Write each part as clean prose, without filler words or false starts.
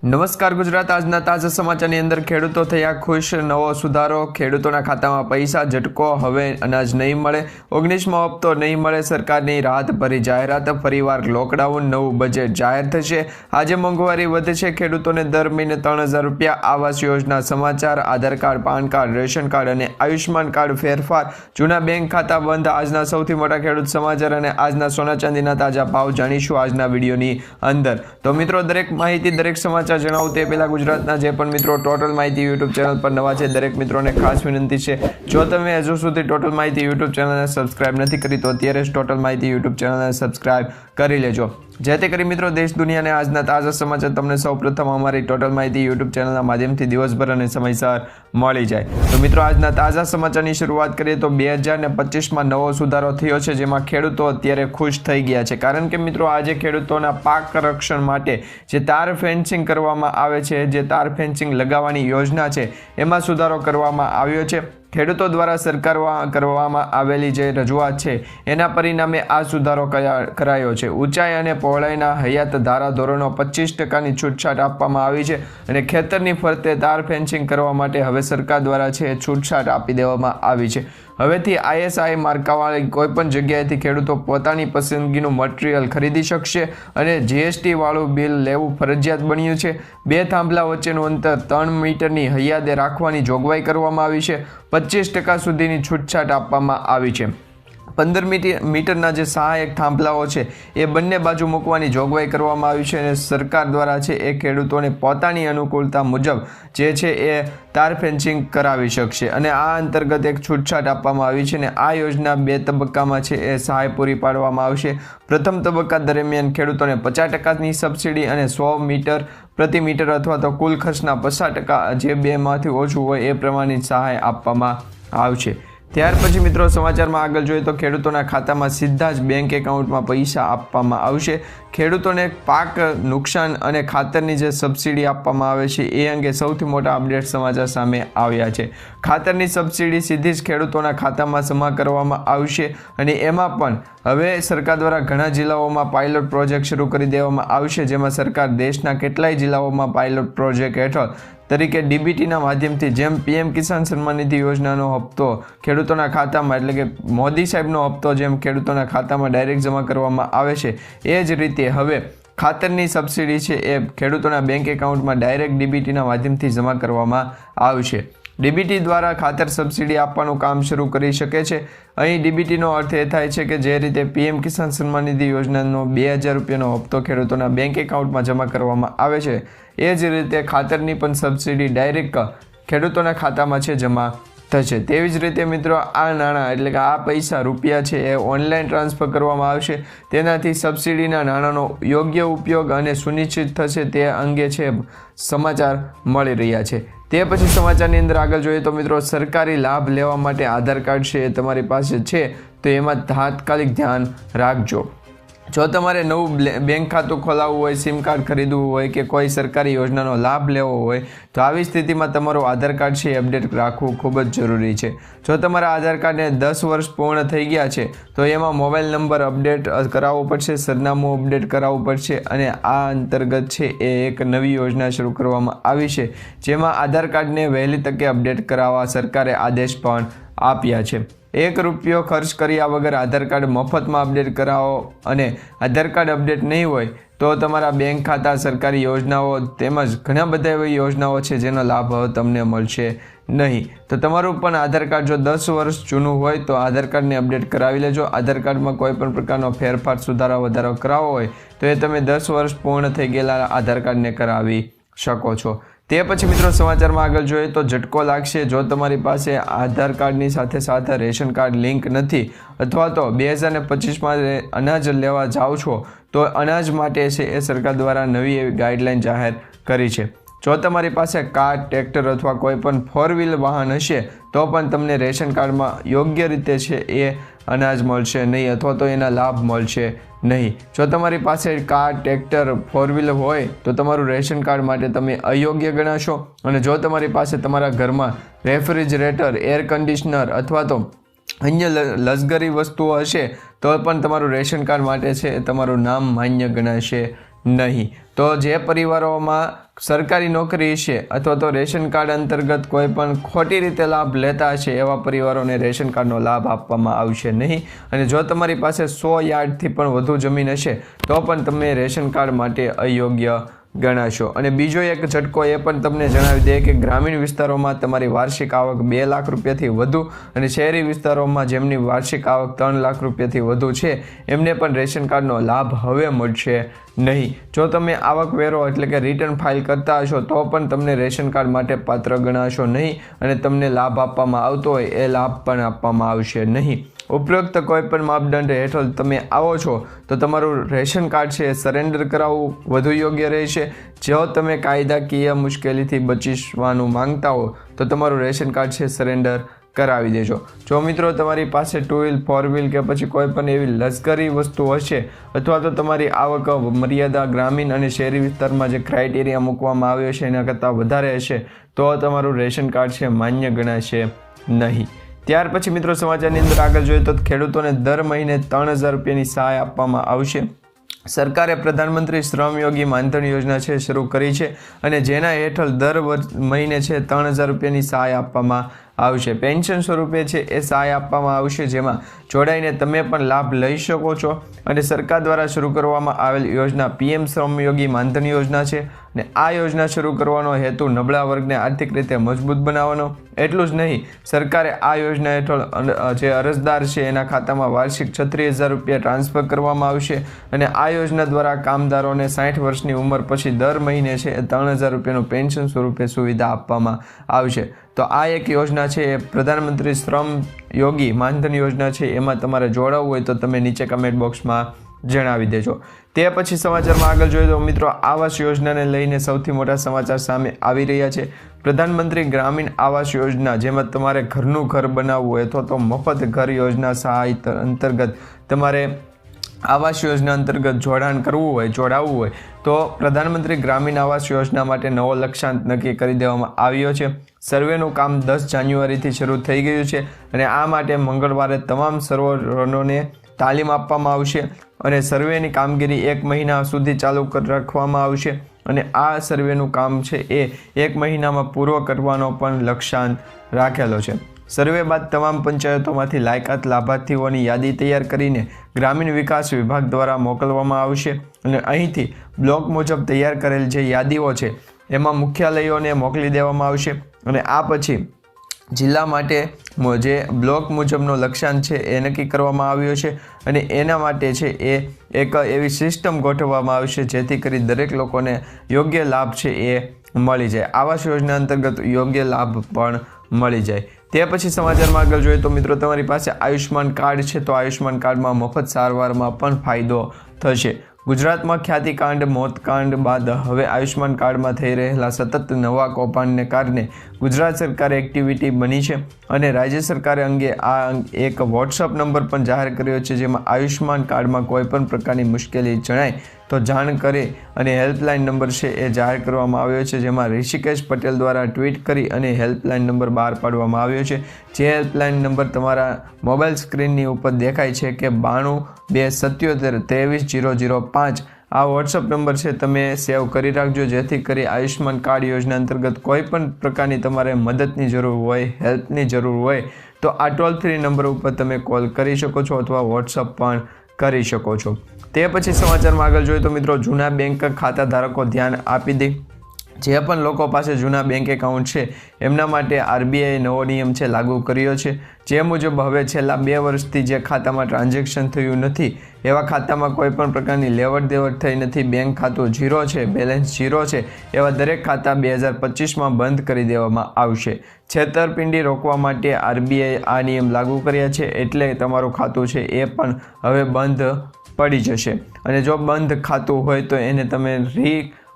નમસ્કાર ગુજરાત, આજના તાજા સમાચારની અંદર ખેડૂતો થયા ખુશ, નવો સુધારો, ખેડૂતોના ખાતામાં પૈસા, ઝટકો, હવે અનાજ નહીં મળે, 19મો હપ્તો નહીં મળે, સરકારની રાહત ભરી જાહેરાત, ફરીવાર લોકડાઉન, નવું બજેટ જાહેર થશે, આજે મોંઘવારી વધશે, ખેડૂતોને દર મહિને 3000 રૂપિયા, આવાસ યોજના સમાચાર, Aadhaar card, PAN card, ration card અને આયુષ્માન કાર્ડ ફેરફાર, જૂના બેંક ખાતા બંધ, આજના સૌથી મોટા ખેડૂત સમાચાર અને આજના સોના ચાંદીના તાજા ભાવ જાણીશું આજના વિડીયોની અંદર। તો મિત્રો, દરેક માહિતી, દરેક સમાચાર જણાવું તે પહેલા ગુજરાતના જે પણ મિત્રો ટોટલ માહિતી યુટ્યુબ ચેનલ પર નવા છે, દરેક મિત્રોને ખાસ વિનંતી છે, જો તમે હજુ સુધી ટોટલ માહિતી યુટ્યુબ ચેનલને સબસ્ક્રાઇબ નથી કરી તો અત્યારે જ ટોટલ માહિતી યુટ્યુબ ચેનલને સબસ્ક્રાઇબ કરી લેજો, જેથી કરી મિત્રો દેશ દુનિયાને આજના તાજા સમાચાર તમને સૌપ્રથમ અમારી ટોટલ માહિતી યુટ્યુબ ચેનલના માધ્યમથી દિવસભર અને સમયસર મળી જાય। તો મિત્રો, આજના તાજા સમાચારની શરૂઆત કરીએ તો 2025માં નવો સુધારો થયો છે, જેમાં ખેડૂતો અત્યારે ખુશ થઈ ગયા છે, કારણ કે મિત્રો આજે ખેડૂતોના પાક રક્ષણ માટે જે તાર ફેન્સિંગ કરવામાં આવે છે, જે તાર ફેન્સિંગ લગાવવાની યોજના છે, એમાં સુધારો કરવામાં આવ્યો છે। ખેડૂતો દ્વારા સરકાર કરવામાં આવેલી જે રજૂઆત છે એના પરિણામે આ સુધારો કરાયો છે। ઊંચાઈ અને પહોળાઈના હયાત ધારા ધોરણો 25%ની છૂટછાટ આપવામાં આવી છે અને ખેતરની ફરતે તાર ફેન્સિંગ કરવા માટે હવે સરકાર દ્વારા છે છૂટછાટ આપી દેવામાં આવી છે। હવેથી ISI માર્કાવાળી કોઈપણ જગ્યાએથી ખેડૂતો પોતાની પસંદગીનું મટીરિયલ ખરીદી શકશે અને GST વાળું બિલ લેવું ફરજિયાત બન્યું છે। બે થાંભલા વચ્ચેનું અંતર 3 મીટરની હૈયાદે રાખવાની જોગવાઈ કરવામાં આવી છે। 25% સુધીની છૂટછાટ આપવામાં આવી છે। 15 મીટરના જે સહાયક થાંભલાઓ છે એ બંને બાજુ મૂકવાની જોગવાઈ કરવામાં આવી છે અને સરકાર દ્વારા છે એ ખેડૂતોને પોતાની અનુકૂળતા મુજબ જે છે એ તાર ફેન્સિંગ કરાવી શકશે અને આ અંતર્ગત એક છૂટછાટ આપવામાં આવી છે અને આ યોજના 2 તબક્કામાં છે એ સહાય પૂરી પાડવામાં આવશે। પ્રથમ તબક્કા દરમિયાન ખેડૂતોને 50%ની સબસિડી અને 100 મીટર પ્રતિ મીટર અથવા તો કુલ ખર્ચના 50% જે બેમાંથી ઓછું હોય એ પ્રમાણેની સહાય આપવામાં આવશે। ત્યાર પછી મિત્રો સમાચારમાં આગળ જોઈએ તો ખેડૂતોના ખાતામાં સીધા જ બેંક એકાઉન્ટમાં પૈસા આપવામાં આવશે। ખેડૂતોને પાક નુકસાન અને ખાતરની જે સબસિડી આપવામાં આવે છે એ અંગે સૌથી મોટા અપડેટ સમાચાર સામે આવ્યા છે। ખાતરની સબસિડી સીધી જ ખેડૂતોના ખાતામાં જમા કરવામાં આવશે અને એમાં પણ હવે સરકાર દ્વારા ઘણા જિલ્લાઓમાં પાયલોટ પ્રોજેક્ટ શરૂ કરી દેવામાં આવશે, જેમાં સરકાર દેશના કેટલાય જિલ્લાઓમાં પાયલોટ પ્રોજેક્ટ હેઠળ તરીકે DBTના માધ્યમથી જેમ PM કિસાન સન્માન નિધિ યોજનાનો હપ્તો ખેડૂતોના ખાતામાં એટલે કે મોદી સાહેબનો હપ્તો જેમ ખેડૂતોના ખાતામાં ડાયરેક્ટ જમા કરવામાં આવે છે એ જ રીતે હવે ખાતરની સબસિડી છે એ ખેડૂતોના બેંક એકાઉન્ટમાં ડાયરેક્ટ DBTના માધ્યમથી જમા કરવામાં આવશે। DBT દ્વારા ખાતર સબસિડી આપવાનું કામ શરૂ કરી શકે છે। અહીં DBTનો અર્થ એ થાય છે કે જે રીતે PM કિસાન સન્માન નિધિ યોજનાનો 2000 રૂપિયાનો હપ્તો ખેડૂતોના બેંક એકાઉન્ટમાં જમા કરવામાં આવે છે એ જ રીતે ખાતરની પણ સબસિડી ડાયરેક્ટ ખેડૂતોના ખાતામાં છે જમા થશે। તેવી જ રીતે મિત્રો આ નાણાં એટલે કે આ પૈસા રૂપિયા છે એ ઓનલાઈન ટ્રાન્સફર કરવામાં આવશે, તેનાથી સબસિડીના નાણાંનો યોગ્ય ઉપયોગ અને સુનિશ્ચિત થશે તે અંગે છે સમાચાર મળી રહ્યા છે। તે પછી સમાચારની અંદર આગળ જોઈએ તો મિત્રો સરકારી લાભ લેવા માટે આધાર કાર્ડ છે એ તમારી પાસે છે તો એમાં તાત્કાલિક ધ્યાન રાખજો। જો તમારે નવું બેંક ખાતું ખોલાવવું હોય, સિમ કાર્ડ ખરીદવું હોય કે કોઈ સરકારી યોજનાનો લાભ લેવો હોય તો આવી સ્થિતિમાં તમારું આધાર કાર્ડ છે એ અપડેટ રાખવું ખૂબ જ જરૂરી છે। જો તમારા આધાર કાર્ડને 10 વર્ષ પૂર્ણ થઈ ગયા છે તો એમાં મોબાઈલ નંબર અપડેટ કરાવવો પડશે, સરનામું અપડેટ કરાવવું પડશે અને આ અંતર્ગત છે એ એક નવી યોજના શરૂ કરવામાં આવી છે, જેમાં આધાર કાર્ડને વહેલી તકે અપડેટ કરાવવા સરકારે આદેશ પણ આપ્યા છે। 1 રૂપિયો ખર્ચ કર્યા વગર આધાર કાર્ડ મફતમાં અપડેટ કરાવો અને આધાર કાર્ડ અપડેટ નહીં હોય તો તમારા બેંક ખાતા, સરકારી યોજનાઓ તેમજ ઘણા બધા એવી યોજનાઓ છે જેનો લાભ તમને મળશે નહીં। તો તમારું પણ આધાર કાર્ડ જો 10 વર્ષ જૂનું હોય તો આધાર કાર્ડને અપડેટ કરાવી લેજો। આધાર કાર્ડમાં કોઈ પણ પ્રકારનો ફેરફાર, સુધારા, વધારો કરાવવો હોય તો એ તમે 10 વર્ષ પૂર્ણ થઈ ગયેલા આધાર કાર્ડને કરાવી શકો છો। તે પછી મિત્રો સમાચારમાં આગળ જોઈએ તો ઝટકો લાગશે જો તમારી પાસે આધાર કાર્ડની સાથે સાથે રેશન કાર્ડ લિંક નથી અથવા તો 2025માં અનાજ લેવા જાઓ છો તો અનાજ માટે છે એ સરકાર દ્વારા નવી એવી ગાઈડલાઈન જાહેર કરી છે। જો તમારી પાસે કાર, ટ્રેક્ટર અથવા કોઈ પણ 4 વ્હીલ વાહન હશે તો પણ તમને રેશન કાર્ડમાં યોગ્ય રીતે છે એ અનાજ મળશે નહીં અથવા તો એના લાભ મળશે નહીં। જો તમારી પાસે કાર, ટ્રેક્ટર, 4 વ્હીલ હોય તો તમારું રેશન કાર્ડ માટે તમે અયોગ્ય ગણાશો અને જો તમારી પાસે તમારા ઘરમાં રેફ્રિજરેટર, એર કન્ડિશનર અથવા તો અન્ય લક્ઝરી વસ્તુઓ હશે તો પણ તમારું રેશન કાર્ડ માટે છે તમારું નામ માન્ય ગણાશે નહીં. તો જે પરિવારોમાં સરકારી નોકરી છે અથવા તો રેશન કાર્ડ અંતર્ગત કોઈ પણ ખોટી રીતે લાભ લેતા છે એવા પરિવારોને રેશન કાર્ડનો લાભ આપવામાં આવશે નહીં. અને જો તમારી પાસે 100 યાર્ડથી પણ વધુ જમીન હશે તો પણ તમે રેશન કાર્ડ માટે અયોગ્ય ગણાશો. અને બીજો એક ઝટકો એ પણ તમને જણાવી દે કે ગ્રામીણ વિસ્તારોમાં તમારી વાર્ષિક આવક 2 લાખ રૂપિયાથી વધુ અને શહેરી વિસ્તારોમાં જેમની વાર્ષિક આવક 3 લાખ રૂપિયાથી વધુ છે એમને પણ રેશન કાર્ડનો લાભ હવે મળશે નહીં. જો તમે આવકવેરો એટલે કે રિટર્ન ફાઇલ કરતા હશો તો પણ તમને રેશન કાર્ડ માટે પાત્ર ગણાશો નહીં અને તમને લાભ આપવામાં આવતો હોય એ લાભ પણ આપવામાં આવશે નહીં. ઉપરોક્ત કોઈપણ માપદંડ હેઠળ તમે આવો છો તો તમારું રેશન કાર્ડ છે સરેન્ડર કરાવવું વધુ યોગ્ય રહેશે. જો તમે કાયદાકીય મુશ્કેલીથી બચીવાનું માંગતા હો તો તમારું રેશન કાર્ડ છે સરેન્ડર કરાવી દેજો. જો મિત્રો તમારી પાસે 2 વ્હીલ 4 વ્હીલ કે પછી કોઈ પણ એવી લશ્કરી વસ્તુ હશે અથવા તો તમારી આવક મર્યાદા ગ્રામીણ અને શહેરી વિસ્તારમાં જે ક્રાઇટેરિયા મૂકવામાં આવ્યો છે એના કરતાં વધારે હશે તો તમારું રેશન કાર્ડ છે માન્ય ગણાશે નહીં. ત્યાર પછી મિત્રો સમાચારની અંદર આગળ જોઈએ તો ખેડૂતોને દર મહિને 3,000 રૂપિયાની સહાય આપવામાં આવશે. સરકારે પ્રધાનમંત્રી શ્રમયોગી માનધન યોજના છે શરૂ કરી છે અને જેના હેઠળ દર મહિને છે 3,000 રૂપિયાની સહાય આપવામાં આવશે. પેન્શન સ્વરૂપે છે એ સહાય આપવામાં આવશે જેમાં જોડાઈને તમે પણ લાભ લઈ શકો છો. અને સરકાર દ્વારા શરૂ કરવામાં આવેલ યોજના PM શ્રમયોગી માનધન યોજના છે અને આ યોજના શરૂ કરવાનો હેતુ નબળા વર્ગને આર્થિક રીતે મજબૂત બનાવવાનો. એટલું જ નહીં, સરકારે આ યોજના હેઠળ જે અરજદાર છે એના ખાતામાં વાર્ષિક 36,000 રૂપિયા ટ્રાન્સફર કરવામાં આવશે અને આ યોજના દ્વારા કામદારોને 60 વર્ષની ઉંમર પછી દર મહિને છે 3,000 રૂપિયાનું પેન્શન સ્વરૂપે સુવિધા આપવામાં આવશે. તો આ એક યોજના છે એ પ્રધાનમંત્રી શ્રમ યોગી માનધન યોજના છે. એમાં તમારે જોડાવવું હોય તો તમે નીચે કમેન્ટ બોક્સમાં જણાવી દેજો. તે પછી સમાચારમાં આગળ જોઈએ તો મિત્રો આવાસ યોજનાને લઈને સૌથી મોટા સમાચાર સામે આવી રહ્યા છે. પ્રધાનમંત્રી ગ્રામીણ આવાસ યોજના જેમાં તમારે ઘરનું ઘર બનાવવું હોય અથવા તો મફત ઘર યોજના સહાય અંતર્ગત તમારે આવાસ યોજના અંતર્ગત જોડાવવું હોય તો પ્રધાનમંત્રી ગ્રામીણ આવાસ યોજના માટે નવો લક્ષ્યાંક નક્કી કરી દેવામાં આવ્યો છે. સર્વેનું કામ 10 જાન્યુઆરીથી શરૂ થઈ ગયું છે અને આ માટે મંગળવારે તમામ સર્વરોને તાલીમ આપવામાં આવશે અને સર્વેની કામગીરી 1 મહિના સુધી ચાલુ રાખવામાં આવશે અને આ સર્વેનું કામ છે એ 1 મહિનામાં પૂરો કરવાનો પણ લક્ષ્યાંક રાખેલો છે. સર્વે બાદ તમામ પંચાયતોમાંથી લાયકાત લાભાર્થીઓની યાદી તૈયાર કરીને ગ્રામીણ વિકાસ વિભાગ દ્વારા મોકલવામાં આવશે અને અહીંથી બ્લોક મુજબ તૈયાર કરેલ જે યાદીઓ છે એમાં મુખ્યાલયોને મોકલી દેવામાં આવશે અને આ પછી જિલ્લા માટે જે બ્લોક મુજબનો લક્ષ્યાંક છે એ નક્કી કરવામાં આવ્યો છે અને એના માટે છે એ એક એવી સિસ્ટમ ગોઠવવામાં આવશે જેથી કરી દરેક લોકોને યોગ્ય લાભ છે એ મળી જાય. આવાસ યોજના અંતર્ગત યોગ્ય લાભ પણ મળી જાય. તે પછી સમાચારમાં આગળ જોઈએ તો મિત્રો તમારી પાસે આયુષ્માન કાર્ડ છે તો આયુષ્માન કાર્ડમાં મફત સારવારમાં પણ ફાયદો થશે. ગુજરાતમાં ખ્યાતિકાંડ મોતકાંડ બાદ હવે આયુષ્માન કાર્ડમાં થઈ રહેલા સતત નવા કૌભાંડને કારણે ગુજરાત સરકાર એક્ટિવિટી બની છે અને રાજ્ય સરકારે અંગે આ એક વોટ્સઅપ નંબર પણ જાહેર કર્યો છે જેમાં આયુષ્માન કાર્ડમાં કોઈપણ પ્રકારની મુશ્કેલી જણાય તો જાણ કરે અને હેલ્પલાઇન નંબર છે એ જાહેર કરવામાં આવ્યો છે જેમાં ઋષિકેશ પટેલ દ્વારા ટ્વીટ કરી અને હેલ્પલાઇન નંબર બહાર પાડવામાં આવ્યો છે. જે હેલ્પલાઇન નંબર તમારા મોબાઈલ સ્ક્રીનની ઉપર દેખાય છે કે 92-277-23-005 આ વોટ્સઅપ નંબર છે તમે સેવ કરી રાખજો જેથી કરી આયુષ્માન કાર્ડ યોજના અંતર્ગત કોઈ પણ પ્રકારની તમારે મદદની જરૂર હોય હેલ્પની જરૂર હોય તો આ ટોલ ફ્રી નંબર ઉપર તમે કોલ કરી શકો છો અથવા વોટ્સઅપ પણ કરી શકો છો. તે પછી સમાચારમાં આગળ જોઈએ તો મિત્રો જૂના બેંક ખાતા ધારકો ધ્યાન આપી દે. જે પણ લોકો પાસે જૂના બેંક એકાઉન્ટ છે એમના માટે RBI નવો નિયમ છે લાગુ કર્યો છે જે મુજબ હવે છેલ્લા 2 વર્ષથી જે ખાતામાં ટ્રાન્ઝેક્શન થયું નથી એવા ખાતામાં કોઈ પણ પ્રકારની લેવડ દેવડ થઈ નથી, બેંક ખાતું 0 છે, બેલેન્સ 0 છે એવા દરેક ખાતા 2025માં બંધ કરી દેવામાં આવશે. છેતરપિંડી રોકવા માટે RBI આ નિયમ લાગુ કર્યા છે એટલે તમારું ખાતું છે એ પણ હવે બંધ પડી જશે અને જો બંધ ખાતું હોય તો એને તમે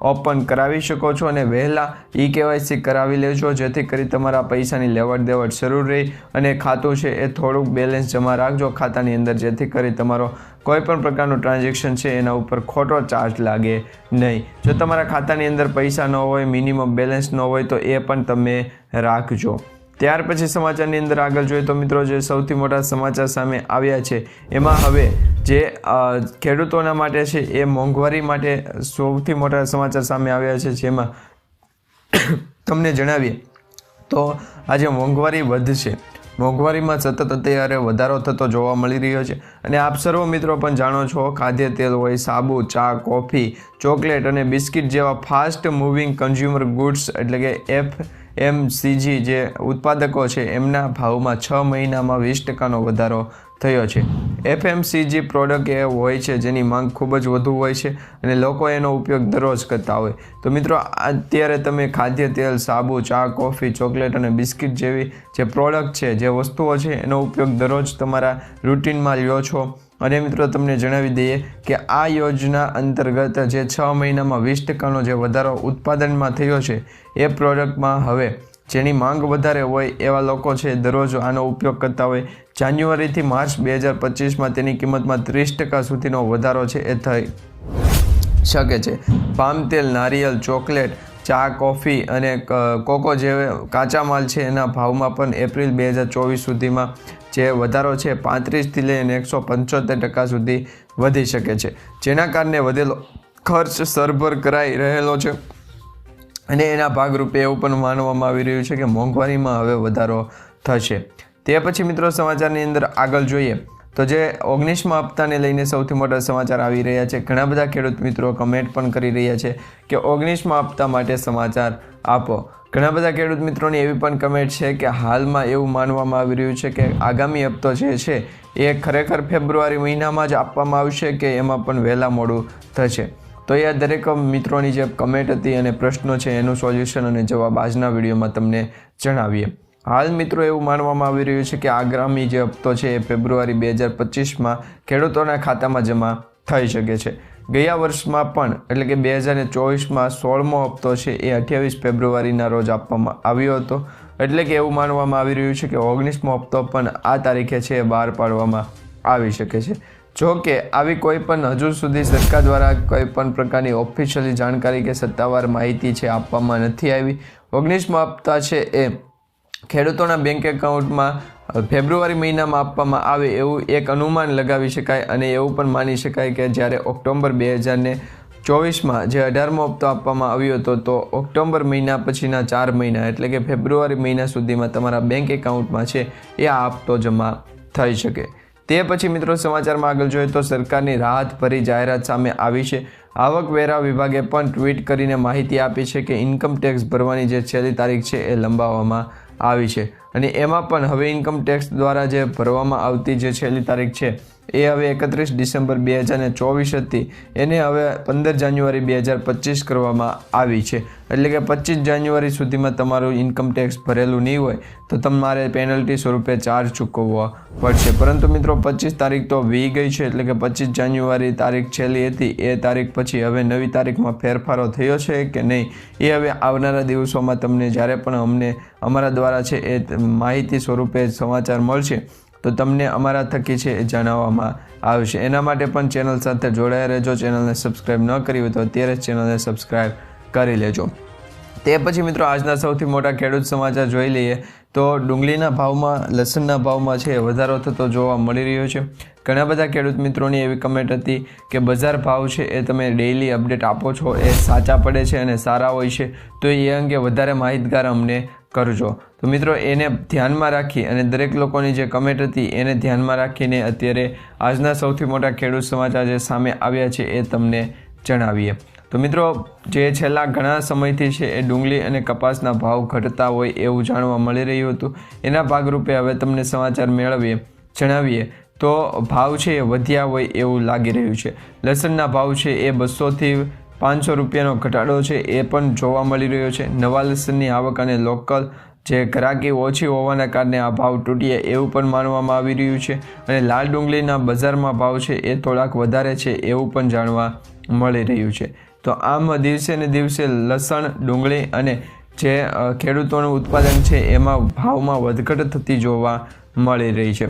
ઓપન કરાવી શકો છો અને વહેલા KYC કરાવી લેજો જેથી કરી તમારા પૈસાની લેવડ દેવડ શરૂ રહી અને ખાતું છે એ થોડુંક બેલેન્સ જમા રાખજો ખાતાની અંદર જેથી કરી તમારો કોઈ પણ પ્રકારનું ટ્રાન્ઝેક્શન છે એના ઉપર ખોટો ચાર્જ લાગે નહીં. જો તમારા ખાતાની અંદર પૈસા ન હોય, મિનિમમ બેલેન્સ ન હોય તો એ પણ તમે રાખજો. ત્યાર પછી સમાચારની અંદર આગળ જોઈએ તો મિત્રો જે સૌથી મોટા સમાચાર સામે આવ્યા છે એમાં હવે જે ખેડૂતોના માટે છે એ મોંઘવારી માટે સૌથી મોટા સમાચાર સામે આવ્યા છે, જેમાં તમને જણાવીએ તો આજે મોંઘવારી વધશે. મોંઘવારીમાં સતત અત્યારે વધારો થતો જોવા મળી રહ્યો છે અને આપ સર્વ મિત્રો પણ જાણો છો, ખાદ્ય તેલ હોય, સાબુ, ચા, કોફી, ચોકલેટ અને બિસ્કિટ જેવા ફાસ્ટ મૂવિંગ કન્ઝ્યુમર ગુડ્સ એટલે કે FMCG જે ઉત્પાદકો છે એમના ભાવમાં 6 મહિનામાં 20% વધારો થયો છે. FMCG પ્રોડક્ટ એ હોય છે જેની માંગ ખૂબ જ વધુ હોય છે અને લોકો એનો ઉપયોગ દરરોજ કરતા હોય. તો મિત્રો અત્યારે તમે ખાદ્ય તેલ, સાબુ, ચા, કોફી, ચોકલેટ અને બિસ્કિટ જેવી જે પ્રોડક્ટ છે, જે વસ્તુઓ છે એનો ઉપયોગ દરરોજ તમારા રૂટીનમાં લ્યો છો. અને મિત્રો તમને જણાવી દઈએ કે આ યોજના અંતર્ગત જે 6 મહિનામાં 20%નો જે વધારો ઉત્પાદનમાં થયો છે એ પ્રોડક્ટમાં હવે જેની માંગ વધારે હોય એવા લોકો છે દરરોજ આનો ઉપયોગ કરતા હોય. જાન્યુઆરીથી માર્ચ 2025માં તેની કિંમતમાં 30% સુધીનો વધારો છે એ થઈ શકે છે. પામ તેલ, નારિયેલ, ચોકલેટ, ચા, કોફી અને કોકો જેવા કાચા માલ છે એના ભાવમાં પણ એપ્રિલ 2024 સુધીમાં જે વધારો છે 35થી લઈને 175% સુધી વધી શકે છે, જેના કારણે વધેલો ખર્ચ સરભર કરાઈ રહેલો છે અને એના ભાગરૂપે એવું પણ માનવામાં આવી રહ્યું છે કે મોંઘવારીમાં હવે વધારો થશે. તે પછી મિત્રો સમાચારની અંદર આગળ જોઈએ તો જે 19મા હપ્તાને લઈને સૌથી મોટા સમાચાર આવી રહ્યા છે. ઘણા બધા ખેડૂત મિત્રો કમેન્ટ પણ કરી રહ્યા છે કે 19મા હપ્તા માટે સમાચાર આપો. ઘણા બધા ખેડૂત મિત્રોની એવી પણ કમેન્ટ છે કે હાલમાં એવું માનવામાં આવી રહ્યું છે કે આગામી હપ્તો જે છે એ ખરેખર ફેબ્રુઆરી મહિનામાં જ આપવામાં આવશે કે એમાં પણ વહેલા મોડું થશે. તો એ દરેક મિત્રોની જે કમેન્ટ હતી અને પ્રશ્નો છે એનું સોલ્યુશન અને જવાબ આજના વિડીયોમાં તમને જણાવીએ. હાલ મિત્રો એવું માનવામાં આવી રહ્યું છે કે આગામી જે હપ્તો છે એ ફેબ્રુઆરી 2025માં ખેડૂતોના ખાતામાં જમા થઈ શકે છે. ગયા વર્ષમાં પણ એટલે કે 2024માં 16મો હપ્તો છે એ 28 ફેબ્રુઆરીના રોજ આપવામાં આવ્યો હતો. એટલે કે એવું માનવામાં આવી રહ્યું છે કે 19મો હપ્તો પણ આ તારીખે છે એ બહાર પાડવામાં આવી શકે છે. જો કે આવી કોઈ પણ હજુ સુધી સરકાર દ્વારા કોઈ પણ પ્રકારની ઓફિશિયલી જાણકારી કે સત્તાવાર માહિતી છે આપવામાં નથી આવી. 19મા હપ્તા છે એ ખેડૂતોના બેંક એકાઉન્ટમાં ફેબ્રુઆરી મહિનામાં આપવામાં આવે એવું એક અનુમાન લગાવી શકાય અને એવું પણ માની શકાય કે જ્યારે ઓક્ટોબર 2024માં જે 18મો હપ્તો આપવામાં આવ્યો હતો તો ઓક્ટોબર મહિના પછીના 4 મહિના એટલે કે ફેબ્રુઆરી મહિના સુધીમાં તમારા બેંક એકાઉન્ટમાં છે એ આ હપ્તો જમા થઈ શકે. તે પછી મિત્રો સમાચારમાં આગળ જોઈએ તો સરકારની રાહતભરી જાહેરાત સામે આવી છે. આવકવેરા વિભાગે પણ ટ્વીટ કરીને માહિતી આપી છે કે ઇન્કમ ટેક્સ ભરવાની જે છેલ્લી તારીખ છે એ લંબાવવામાં આવી છે અને એમાં પણ હવે ઇન્કમ ટેક્સ દ્વારા જે ભરવામાં આવતી જે છેલ્લી તારીખ છે એ હવે 31 ડિસેમ્બર 2024 હતી એને હવે 15 જાન્યુઆરી 2025 કરવામાં આવી છે. એટલે કે 25 જાન્યુઆરી સુધીમાં તમારું ઇન્કમ ટેક્સ ભરેલું નહીં હોય તો તમારે પેનલ્ટી સ્વરૂપે ચાર્જ ચૂકવવો પડશે. પરંતુ મિત્રો 25 તારીખ તો વી ગઈ છે એટલે કે 25 જાન્યુઆરી તારીખ છેલ્લી હતી એ તારીખ પછી હવે નવી તારીખમાં ફેરફારો થયો છે કે નહીં એ હવે આવનારા દિવસોમાં તમને જ્યારે પણ અમને અમારા દ્વારા છે એ માહિતી સ્વરૂપે સમાચાર મળશે તો તમને અમારા થકી છે એ જણાવવામાં આવશે. એના માટે પણ ચેનલ સાથે જોડાયા રહેજો. ચેનલને સબસ્ક્રાઈબ ન કરી હોય તો અત્યારે જ ચેનલને સબસ્ક્રાઈબ કરી લેજો. તે પછી મિત્રો આજના સૌથી મોટા ખેડૂત સમાચાર જોઈ લઈએ તો ડુંગળીના ભાવમાં, લસણના ભાવમાં છે વધારો થતો જોવા મળી રહ્યો છે. ઘણા બધા ખેડૂત મિત્રોની એવી કમેન્ટ હતી કે બજાર ભાવ છે એ તમે ડેઇલી અપડેટ આપો છો એ સાચા પડે છે અને સારા હોય છે તો એ અંગે વધારે માહિતગાર અમને કરજો. તો મિત્રો એને ધ્યાનમાં રાખી અને દરેક લોકોની જે કમેન્ટ હતી એને ધ્યાનમાં રાખીને અત્યારે આજના સૌથી મોટા ખેડૂત સમાચાર જે સામે આવ્યા છે એ તમને જણાવીએ. તો મિત્રો જે છેલ્લા ઘણા સમયથી છે એ ડુંગળી અને કપાસના ભાવ ઘટતા હોય એવું જાણવા મળી રહ્યું હતું. એના ભાગરૂપે હવે તમને સમાચાર જણાવીએ તો ભાવ છે એ વધ્યા હોય એવું લાગી રહ્યું છે. લસણના ભાવ છે એ 200થી 500 રૂપિયાનો ઘટાડો છે એ પણ જોવા મળી રહ્યો છે. નવા લસણની આવક અને લોકલ જે ગ્રાહકી ઓછી હોવાના કારણે આ ભાવ તૂટ્યા એવું પણ માનવામાં આવી રહ્યું છે અને લાલ ડુંગળીના બજારમાં ભાવ છે એ થોડાક વધારે છે એવું પણ જાણવા મળી રહ્યું છે. તો આમ દિવસે ને દિવસે લસણ, ડુંગળી અને જે ખેડૂતોનું ઉત્પાદન છે એમાં ભાવમાં વધઘટ થતી જોવા મળી રહી છે.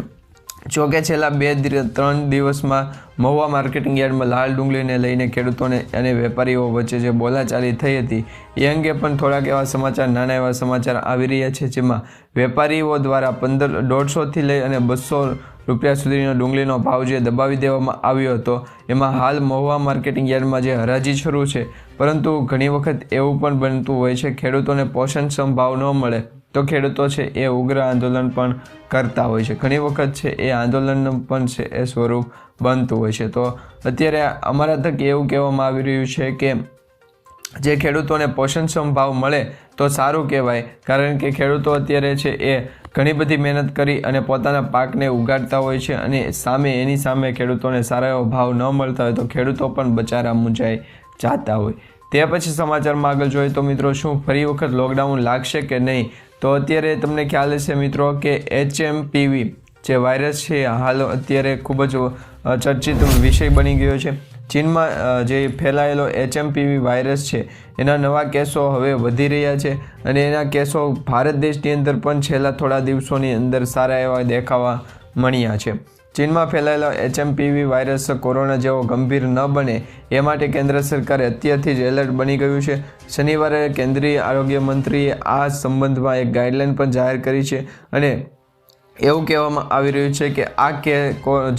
જોકે છેલ્લા 2-3 દિવસમાં મહુવા માર્કેટિંગ યાર્ડમાં લાલ ડુંગળીને લઈને ખેડૂતોને અને વેપારીઓ વચ્ચે જે બોલાચાલી થઈ હતી એ અંગે પણ થોડાક એવા સમાચાર, નાના એવા સમાચાર આવી રહ્યા છે, જેમાં વેપારીઓ દ્વારા 150થી લઈ અને 200 રૂપિયા સુધીનો ડુંગળીનો ભાવ જે દબાવી દેવામાં આવ્યો હતો, એમાં હાલ મહુવા માર્કેટિંગ યાર્ડમાં જે હરાજી શરૂ છે, પરંતુ ઘણી વખત એવું પણ બનતું હોય છે ખેડૂતોને પોષણક્ષમ ભાવ ન મળે તો ખેડૂતો છે એ ઉગ્ર આંદોલન પણ કરતા હોય છે. ઘણી વખત છે એ આંદોલનનું પણ છે એ સ્વરૂપ બનતું હોય છે. તો અત્યારે અમારા થકી એવું કહેવામાં આવી રહ્યું છે કે જે ખેડૂતોને પોષણક્ષમ ભાવ મળે તો સારું કહેવાય, કારણ કે ખેડૂતો અત્યારે છે એ ઘણી બધી મહેનત કરી અને પોતાના પાકને ઉગાડતા હોય છે અને એની સામે ખેડૂતોને સારા એવો ભાવ ન મળતા હોય તો ખેડૂતો પણ બચારા મૂંઝાઈ જતા હોય. તે પછી સમાચારમાં આગળ જોઈએ તો મિત્રો, શું ફરી વખત લોકડાઉન લાગશે કે નહીં? તો અત્યારે તમને ખ્યાલ હશે મિત્રો કે HMPV જે વાયરસ છે હાલ અત્યારે ખૂબ જ ચર્ચિત વિષય બની ગયો છે. ચીનમાં જે ફેલાયેલો HMPV વાયરસ છે એના નવા કેસો હવે વધી રહ્યા છે અને એના કેસો ભારત દેશની અંદર પણ છેલ્લા થોડા દિવસોની અંદર સારા એવા દેખાવા મળ્યા છે. ચીનમાં ફેલાયેલો HMPV વાયરસ કોરોના જેવો ગંભીર ન બને એ માટે કેન્દ્ર સરકારે અત્યારથી જ એલર્ટ બની ગયું છે. શનિવારે કેન્દ્રીય આરોગ્ય મંત્રીએ આ સંબંધમાં એક ગાઈડલાઈન પણ જાહેર કરી છે અને એવું કહેવામાં આવી રહ્યું છે કે આ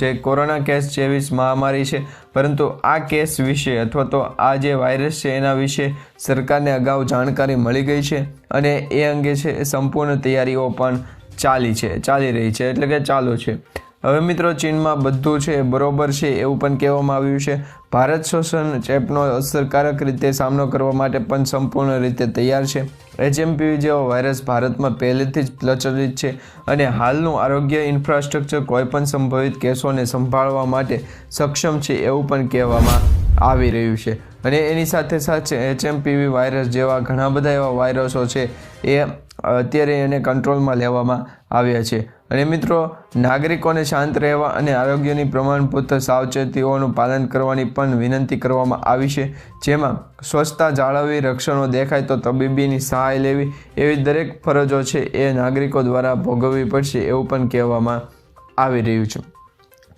જે કોરોના કેસ જેવી મહામારી છે, પરંતુ આ કેસ વિશે અથવા તો આ જે વાયરસ છે એના વિશે સરકારને અગાઉ જાણકારી મળી ગઈ છે અને એ અંગે છે સંપૂર્ણ તૈયારીઓ પણ ચાલી રહી છે, એટલે કે ચાલુ છે. હવે મિત્રો, ચીનમાં બધું છે બરોબર છે એવું પણ કહેવામાં આવ્યું છે. ભારત શ્વસન ચેપનો અસરકારક રીતે સામનો કરવા માટે પણ સંપૂર્ણ રીતે તૈયાર છે. HMPV જેવો વાયરસ ભારતમાં પહેલેથી જ પ્રચલિત છે અને હાલનું આરોગ્ય ઇન્ફ્રાસ્ટ્રક્ચર કોઈપણ સંભવિત કેસોને સંભાળવા માટે સક્ષમ છે એવું પણ કહેવામાં આવી રહ્યું છે. અને એની સાથે સાથે HMPV વાયરસ જેવા ઘણા બધા એવા વાયરસો છે એ અત્યારે એને કંટ્રોલમાં લેવામાં આવ્યા છે. અને મિત્રો, નાગરિકોને શાંત રહેવા અને આરોગ્યની પ્રમાણભૂત સાવચેતીઓનું પાલન કરવાની પણ વિનંતી કરવામાં આવી છે, જેમાં સ્વચ્છતા જાળવવી, રક્ષણો દેખાય તો તબીબીની સહાય લેવી એવી દરેક ફરજો છે એ નાગરિકો દ્વારા ભોગવવી પડશે એવું પણ કહેવામાં આવી રહ્યું છે.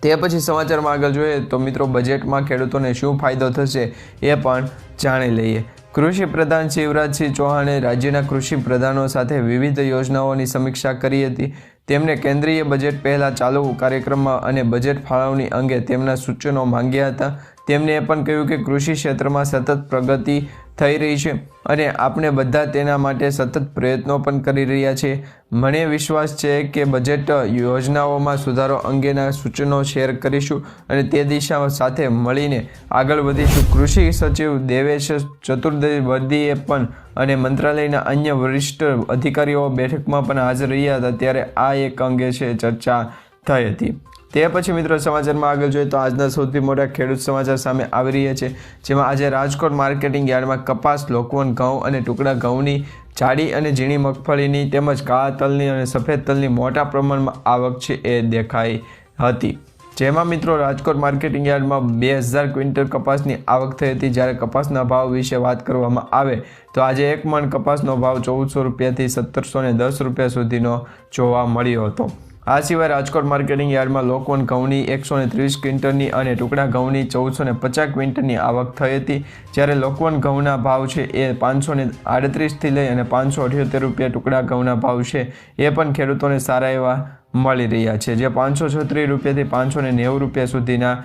તે પછી સમાચારમાં આગળ જોઈએ તો મિત્રો, બજેટમાં ખેડૂતોને શું ફાયદો થશે એ પણ જાણી લઈએ. કૃષિ પ્રધાન શિવરાજસિંહ ચૌહાણે રાજ્યના કૃષિ પ્રધાનો સાથે વિવિધ યોજનાઓની સમીક્ષા કરી હતી. તેમણે કેન્દ્રીય બજેટ પહેલાં ચાલુ કાર્યક્રમમાં અને બજેટ ફાળવણી અંગે તેમના સૂચનો માંગ્યા હતા. તેમણે એ પણ કહ્યું કે કૃષિ ક્ષેત્રમાં સતત પ્રગતિ થઈ રહી છે અને આપણે બધા તેના માટે સતત પ્રયત્નો પણ કરી રહ્યા છીએ. મને વિશ્વાસ છે કે બજેટ યોજનાઓમાં સુધારો અંગેના સૂચનો શેર કરીશું અને તે દિશા સાથે મળીને આગળ વધીશું. કૃષિ સચિવ દેવેશ ચતુર્વેદીએ પણ અને મંત્રાલયના અન્ય વરિષ્ઠ અધિકારીઓ બેઠકમાં પણ હાજર રહ્યા હતા, ત્યારે આ એક અંગે છે ચર્ચા થઈ હતી. તે પછી મિત્રો, સમાચારમાં આગળ જોઈએ તો આજના સૌથી મોટા ખેડૂત સમાચાર સામે આવી રહ્યા છે, જેમાં આજે રાજકોટ માર્કેટિંગ યાર્ડમાં કપાસ, લોકવન ઘઉં અને ટુકડા ઘઉંની, જાડી અને ઝીણી મગફળીની તેમજ કાળા તલની અને સફેદ તલની મોટા પ્રમાણમાં આવક છે એ દેખાઈ હતી. જેમાં મિત્રો, રાજકોટ માર્કેટિંગ યાર્ડમાં 2000 ક્વિન્ટલ કપાસની આવક થઈ હતી. જ્યારે કપાસના ભાવ વિશે વાત કરવામાં આવે તો આજે એક મણ કપાસનો ભાવ 1400 રૂપિયાથી 1710 રૂપિયા સુધીનો જોવા મળ્યો હતો. આ સિવાય રાજકોટ માર્કેટિંગ યાર્ડમાં લોકવન ઘઉંની 130 ક્વિન્ટલની અને ટુકડા ઘઉંની 1450 ક્વિન્ટલની આવક થઈ હતી. જ્યારે લોકવન ઘઉંના ભાવ છે એ 538થી લઈ અને 578 રૂપિયા ટુકડા ઘઉંના ભાવ છે એ પણ ખેડૂતોને સારા એવા મળી રહ્યા છે, જે 536 રૂપિયાથી 590 રૂપિયા સુધીના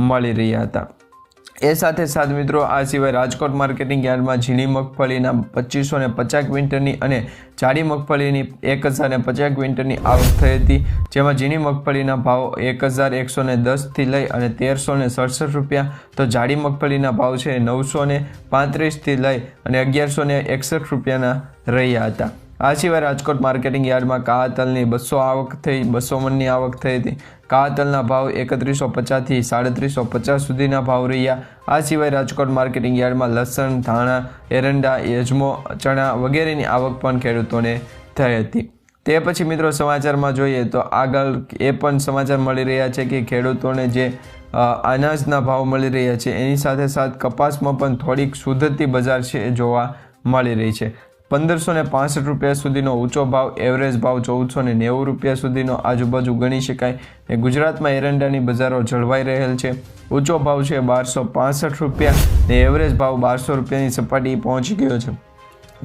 મળી રહ્યા હતા. એ સાથે સાથ મિત્રો, આ સિવાય રાજકોટ માર્કેટિંગ યાર્ડમાં ઝીણી મગફળીના 2550 ક્વિન્ટલની અને જાડી મગફળીની 1050 ક્વિન્ટલની આવક થઈ હતી. જેમાં ઝીણી મગફળીના ભાવ 1110થી લઈ અને 1367 રૂપિયા, તો જાડી મગફળીના ભાવ છે 935થી લઈ અને 1161 રૂપિયાના રહ્યા હતા. આ સિવાય રાજકોટ માર્કેટિંગ યાર્ડમાં કાળા તલની 200 આવક થઈ 200 મણની આવક થઈ હતી. કાળા તલના ભાવ 3150થી 3750 સુધીના ભાવ રહ્યા. આ સિવાય રાજકોટ માર્કેટિંગ યાર્ડમાં લસણ, ધાણા, એરંડા, યજમો, ચણા વગેરેની આવક પણ ખેડૂતોને થઈ હતી. તે પછી મિત્રો, સમાચારમાં જોઈએ તો આગળ એ પણ સમાચાર મળી રહ્યા છે કે ખેડૂતોને જે અનાજના ભાવ મળી રહ્યા છે એની સાથે સાથ કપાસમાં પણ થોડીક સુધરતી બજાર છે જોવા મળી રહી છે. 1565 રૂપિયા સુધીનો ઊંચો ભાવ, એવરેજ ભાવ 1490 રૂપિયા સુધીનો આજુબાજુ ગણી શકાય. ને ગુજરાતમાં એરંડાની બજારો જળવાઈ રહેલ છે. ઊંચો ભાવ છે 1265 રૂપિયા ને એવરેજ ભાવ 1200 રૂપિયાની સપાટી પહોંચી ગયો છે.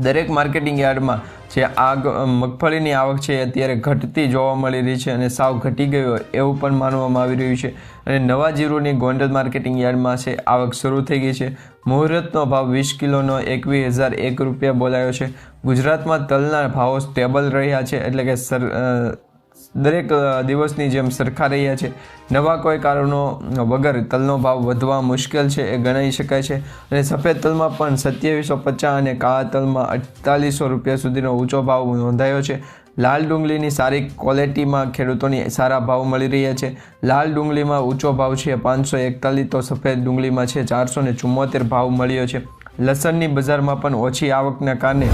દરેક માર્કેટિંગ યાર્ડમાં જે મગફળીની આવક છે અત્યારે ઘટતી જોવા મળી રહી છે અને સાવ ઘટી ગઈ હોય એવું પણ માનવામાં આવી રહ્યું છે. અને નવા જીરુની ગોંડલ માર્કેટિંગ યાર્ડમાં છે આવક શરૂ થઈ ગઈ છે. મુહૂર્તનો ભાવ 20 કિલોનો 21,001 રૂપિયા બોલાયો છે. ગુજરાતમાં તલના ભાવો સ્ટેબલ રહ્યા છે, એટલે કે દરેક દિવસની જેમ સરખા રહ્યા છે. નવા કોઈ કારણો વગર તલનો ભાવ વધવા મુશ્કેલ છે એ ગણાઈ શકાય છે. અને સફેદ તલમાં પણ 2750 અને કાળા તલમાં 4800 રૂપિયા સુધીનો ઊંચો ભાવ નોંધાયો છે. લાલ ડુંગળીની સારી ક્વોલિટીમાં ખેડૂતોની સારા ભાવ મળી રહ્યા છે. લાલ ડુંગળીમાં ઊંચો ભાવ છે 541, તો સફેદ ડુંગળીમાં છે 474 ભાવ મળ્યો છે. લસણની બજારમાં પણ ઓછી આવકના કારણે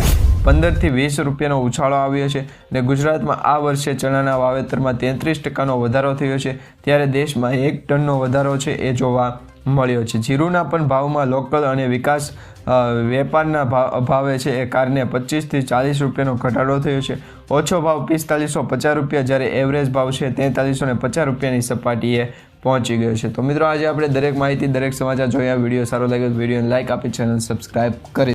15 થી 20 રૂપિયાનો ઉછાળો આવ્યો છે. અને ગુજરાતમાં આ વર્ષે ચણાના વાવેતરમાં 33% વધારો થયો છે, ત્યારે દેશમાં 1 ટનનો વધારો છે એ જોવા મળ્યો છે. જીરુના પણ ભાવમાં લોકલ અને વિકાસ વેપારના અભાવે છે એ કારણે 25 થી 40 રૂપિયાનો ઘટાડો થયો છે. ઓછો ભાવ 4550 રૂપિયા, જ્યારે એવરેજ ભાવ છે 4350 રૂપિયાની સપાટીએ પહોંચી ગયો છે. તો મિત્રો, આજે આપણે દરેક માહિતી, દરેક સમાચાર જોયા. વિડીયો સારો લાગ્યો તો વિડીયોને લાઇક આપી ચેનલ સબસ્ક્રાઈબ કરી.